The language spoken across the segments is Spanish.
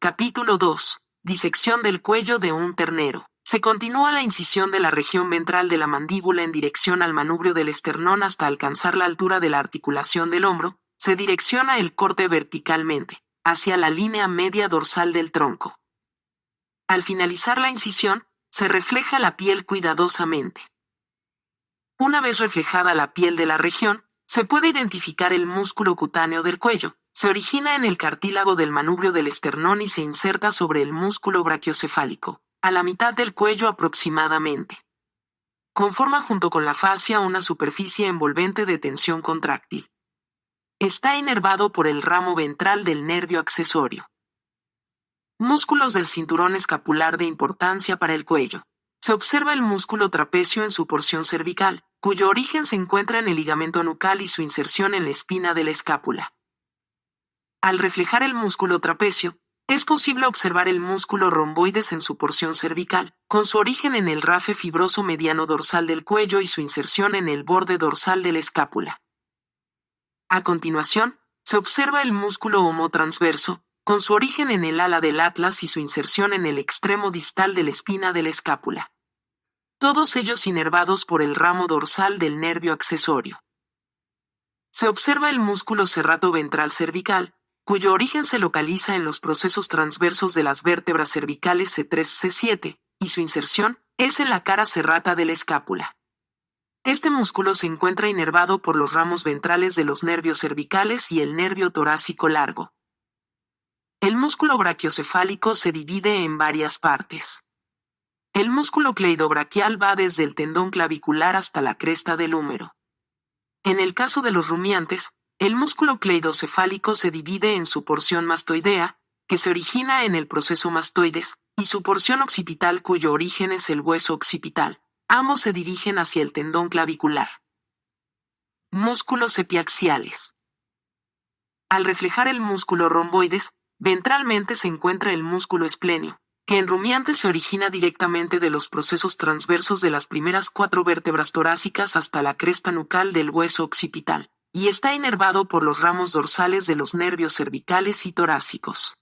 Capítulo 2. Disección del cuello de un ternero. Se continúa la incisión de la región ventral de la mandíbula en dirección al manubrio del esternón hasta alcanzar la altura de la articulación del hombro. Se direcciona el corte verticalmente, hacia la línea media dorsal del tronco. Al finalizar la incisión, se refleja la piel cuidadosamente. Una vez reflejada la piel de la región, se puede identificar el músculo cutáneo del cuello. Se origina en el cartílago del manubrio del esternón y se inserta sobre el músculo brachiocefálico, a la mitad del cuello aproximadamente. Conforma junto con la fascia una superficie envolvente de tensión contráctil. Está inervado por el ramo ventral del nervio accesorio. Músculos del cinturón escapular de importancia para el cuello. Se observa el músculo trapecio en su porción cervical, cuyo origen se encuentra en el ligamento nucal y su inserción en la espina de la escápula. Al reflejar el músculo trapecio, es posible observar el músculo romboides en su porción cervical, con su origen en el rafe fibroso mediano dorsal del cuello y su inserción en el borde dorsal de la escápula. A continuación, se observa el músculo homotransverso, con su origen en el ala del atlas y su inserción en el extremo distal de la espina de la escápula. Todos ellos inervados por el ramo dorsal del nervio accesorio. Se observa el músculo serrato ventral cervical, cuyo origen se localiza en los procesos transversos de las vértebras cervicales C3-C7, y su inserción es en la cara serrata de la escápula. Este músculo se encuentra inervado por los ramos ventrales de los nervios cervicales y el nervio torácico largo. El músculo brachiocefálico se divide en varias partes. El músculo cleidobraquial va desde el tendón clavicular hasta la cresta del húmero. En el caso de los rumiantes, el músculo cleidocefálico se divide en su porción mastoidea, que se origina en el proceso mastoides, y su porción occipital cuyo origen es el hueso occipital. Ambos se dirigen hacia el tendón clavicular. Músculos epiaxiales. Al reflejar el músculo romboides, ventralmente se encuentra el músculo esplenio, que en rumiantes se origina directamente de los procesos transversos de las primeras 4 vértebras torácicas hasta la cresta nucal del hueso occipital, y está inervado por los ramos dorsales de los nervios cervicales y torácicos.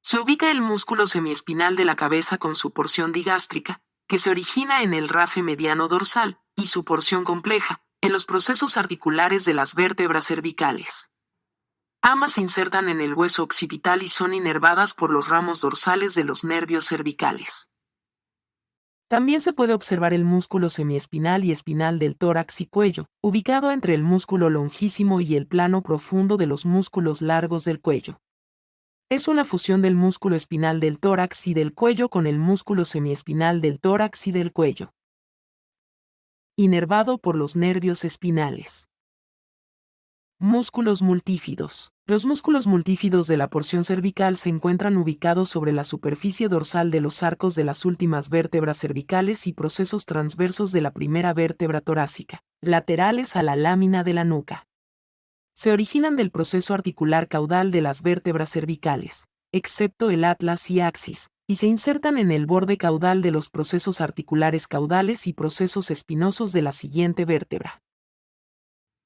Se ubica el músculo semiespinal de la cabeza con su porción digástrica, que se origina en el rafe mediano dorsal, y su porción compleja, en los procesos articulares de las vértebras cervicales. Ambas se insertan en el hueso occipital y son inervadas por los ramos dorsales de los nervios cervicales. También se puede observar el músculo semiespinal y espinal del tórax y cuello, ubicado entre el músculo longísimo y el plano profundo de los músculos largos del cuello. Es una fusión del músculo espinal del tórax y del cuello con el músculo semiespinal del tórax y del cuello. Inervado por los nervios espinales. Músculos multífidos. Los músculos multífidos de la porción cervical se encuentran ubicados sobre la superficie dorsal de los arcos de las últimas vértebras cervicales y procesos transversos de la primera vértebra torácica, laterales a la lámina de la nuca. Se originan del proceso articular caudal de las vértebras cervicales, excepto el atlas y axis, y se insertan en el borde caudal de los procesos articulares caudales y procesos espinosos de la siguiente vértebra.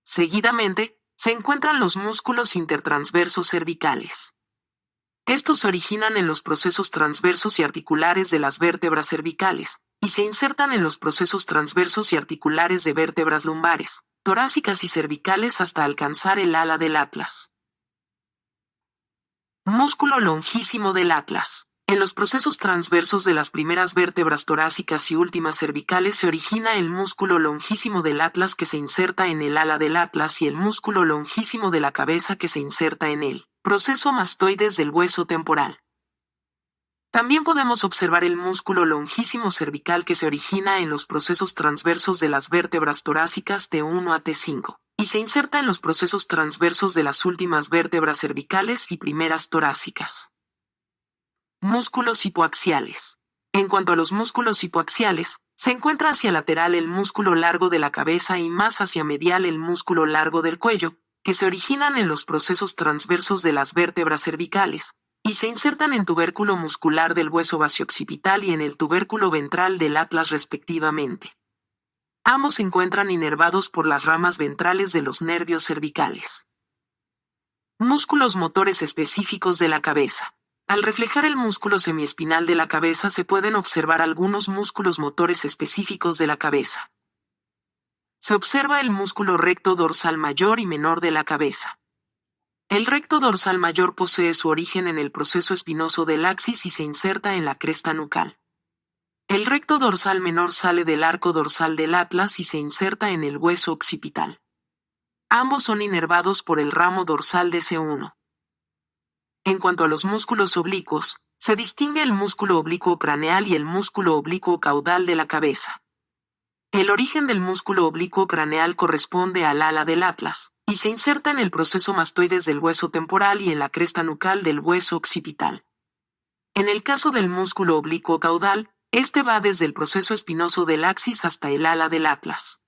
Seguidamente, se encuentran los músculos intertransversos cervicales. Estos se originan en los procesos transversos y articulares de las vértebras cervicales, y se insertan en los procesos transversos y articulares de vértebras lumbares, torácicas y cervicales hasta alcanzar el ala del atlas. Músculo longísimo del atlas. En los procesos transversos de las primeras vértebras torácicas y últimas cervicales se origina el músculo longísimo del atlas que se inserta en el ala del atlas y el músculo longísimo de la cabeza que se inserta en él. Proceso mastoides del hueso temporal. También podemos observar el músculo longísimo cervical que se origina en los procesos transversos de las vértebras torácicas T1 a T5, y se inserta en los procesos transversos de las últimas vértebras cervicales y primeras torácicas. Músculos hipoaxiales. En cuanto a los músculos hipoaxiales, se encuentra hacia lateral el músculo largo de la cabeza y más hacia medial el músculo largo del cuello, que se originan en los procesos transversos de las vértebras cervicales, y se insertan en tubérculo muscular del hueso basioccipital y en el tubérculo ventral del atlas respectivamente. Ambos se encuentran inervados por las ramas ventrales de los nervios cervicales. Músculos motores específicos de la cabeza. Al reflejar el músculo semiespinal de la cabeza se pueden observar algunos músculos motores específicos de la cabeza. Se observa el músculo recto dorsal mayor y menor de la cabeza. El recto dorsal mayor posee su origen en el proceso espinoso del axis y se inserta en la cresta nucal. El recto dorsal menor sale del arco dorsal del atlas y se inserta en el hueso occipital. Ambos son inervados por el ramo dorsal de C1. En cuanto a los músculos oblicuos, se distingue el músculo oblicuo craneal y el músculo oblicuo caudal de la cabeza. El origen del músculo oblicuo craneal corresponde al ala del atlas, y se inserta en el proceso mastoides del hueso temporal y en la cresta nucal del hueso occipital. En el caso del músculo oblicuo caudal, este va desde el proceso espinoso del axis hasta el ala del atlas.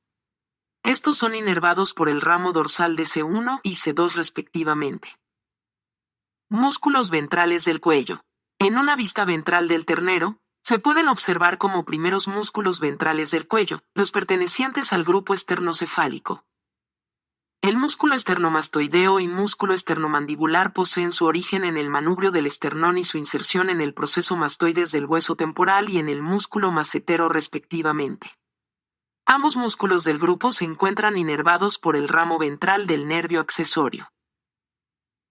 Estos son inervados por el ramo dorsal de C1 y C2 respectivamente. Músculos ventrales del cuello. En una vista ventral del ternero, se pueden observar como primeros músculos ventrales del cuello, los pertenecientes al grupo esternocefálico. El músculo esternomastoideo y músculo esternomandibular poseen su origen en el manubrio del esternón y su inserción en el proceso mastoides del hueso temporal y en el músculo macetero respectivamente. Ambos músculos del grupo se encuentran inervados por el ramo ventral del nervio accesorio.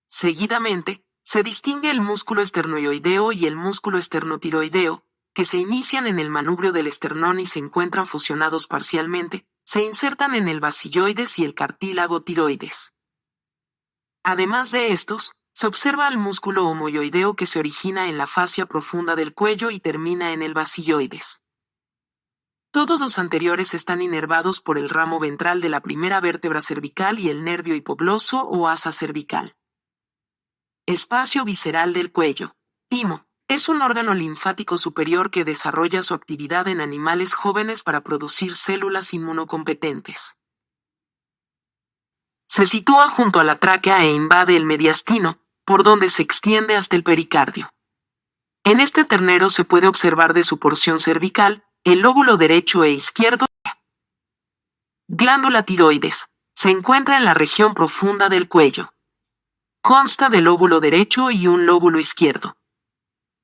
Seguidamente, se distingue el músculo esternoioideo y el músculo esternotiroideo, que se inician en el manubrio del esternón y se encuentran fusionados parcialmente, se insertan en el basilloides y el cartílago tiroides. Además de estos, se observa el músculo homoioideo que se origina en la fascia profunda del cuello y termina en el basilloides. Todos los anteriores están inervados por el ramo ventral de la primera vértebra cervical y el nervio hipogloso o asa cervical. Espacio visceral del cuello. Timo. Es un órgano linfático superior que desarrolla su actividad en animales jóvenes para producir células inmunocompetentes. Se sitúa junto a la tráquea e invade el mediastino, por donde se extiende hasta el pericardio. En este ternero se puede observar de su porción cervical, el lóbulo derecho e izquierdo. Glándula tiroides. Se encuentra en la región profunda del cuello. Consta del lóbulo derecho y un lóbulo izquierdo.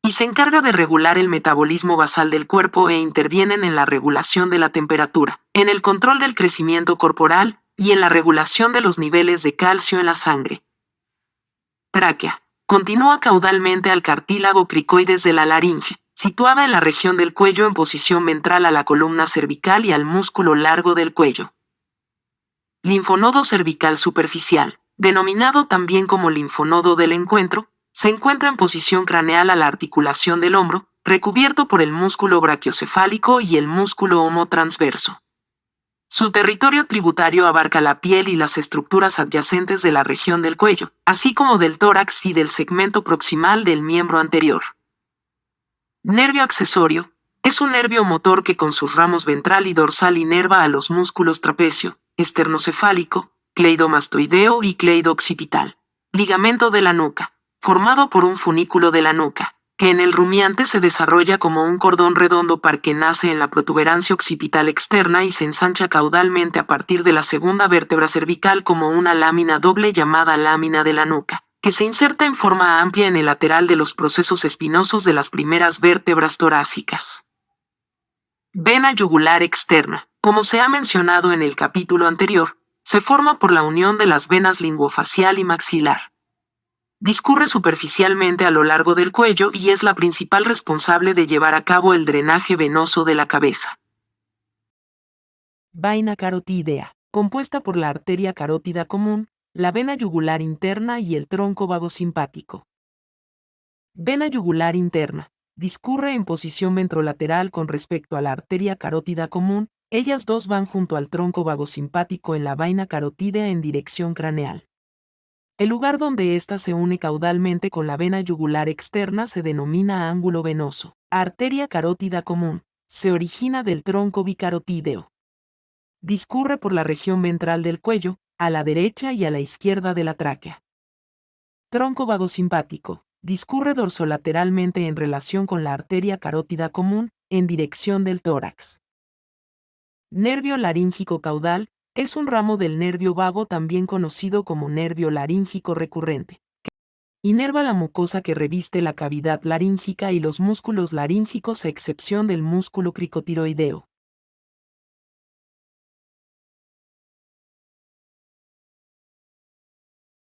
Y se encarga de regular el metabolismo basal del cuerpo e intervienen en la regulación de la temperatura, en el control del crecimiento corporal y en la regulación de los niveles de calcio en la sangre. Tráquea. Continúa caudalmente al cartílago cricoides de la laringe, situada en la región del cuello en posición ventral a la columna cervical y al músculo largo del cuello. Linfonodo cervical superficial, denominado también como linfonodo del encuentro, se encuentra en posición craneal a la articulación del hombro, recubierto por el músculo brachiocefálico y el músculo homotransverso. Su territorio tributario abarca la piel y las estructuras adyacentes de la región del cuello, así como del tórax y del segmento proximal del miembro anterior. Nervio accesorio. Es un nervio motor que con sus ramos ventral y dorsal inerva a los músculos trapecio, esternocefálico, cleidomastoideo y cleido occipital. Ligamento de la nuca, formado por un funículo de la nuca, que en el rumiante se desarrolla como un cordón redondo que nace en la protuberancia occipital externa y se ensancha caudalmente a partir de la segunda vértebra cervical como una lámina doble llamada lámina de la nuca, que se inserta en forma amplia en el lateral de los procesos espinosos de las primeras vértebras torácicas. Vena yugular externa. Como se ha mencionado en el capítulo anterior, se forma por la unión de las venas linguofacial y maxilar. Discurre superficialmente a lo largo del cuello y es la principal responsable de llevar a cabo el drenaje venoso de la cabeza. Vaina carotídea, compuesta por la arteria carótida común, la vena yugular interna y el tronco vagosimpático. Vena yugular interna. Discurre en posición ventrolateral con respecto a la arteria carótida común, ellas dos van junto al tronco vagosimpático en la vaina carotídea en dirección craneal. El lugar donde ésta se une caudalmente con la vena yugular externa se denomina ángulo venoso. Arteria carótida común. Se origina del tronco bicarotídeo. Discurre por la región ventral del cuello, a la derecha y a la izquierda de la tráquea. Tronco vagosimpático. Discurre dorsolateralmente en relación con la arteria carótida común, en dirección del tórax. Nervio laríngico caudal. Es un ramo del nervio vago también conocido como nervio laríngico recurrente, Inerva la mucosa que reviste la cavidad laríngica y los músculos laríngicos a excepción del músculo cricotiroideo.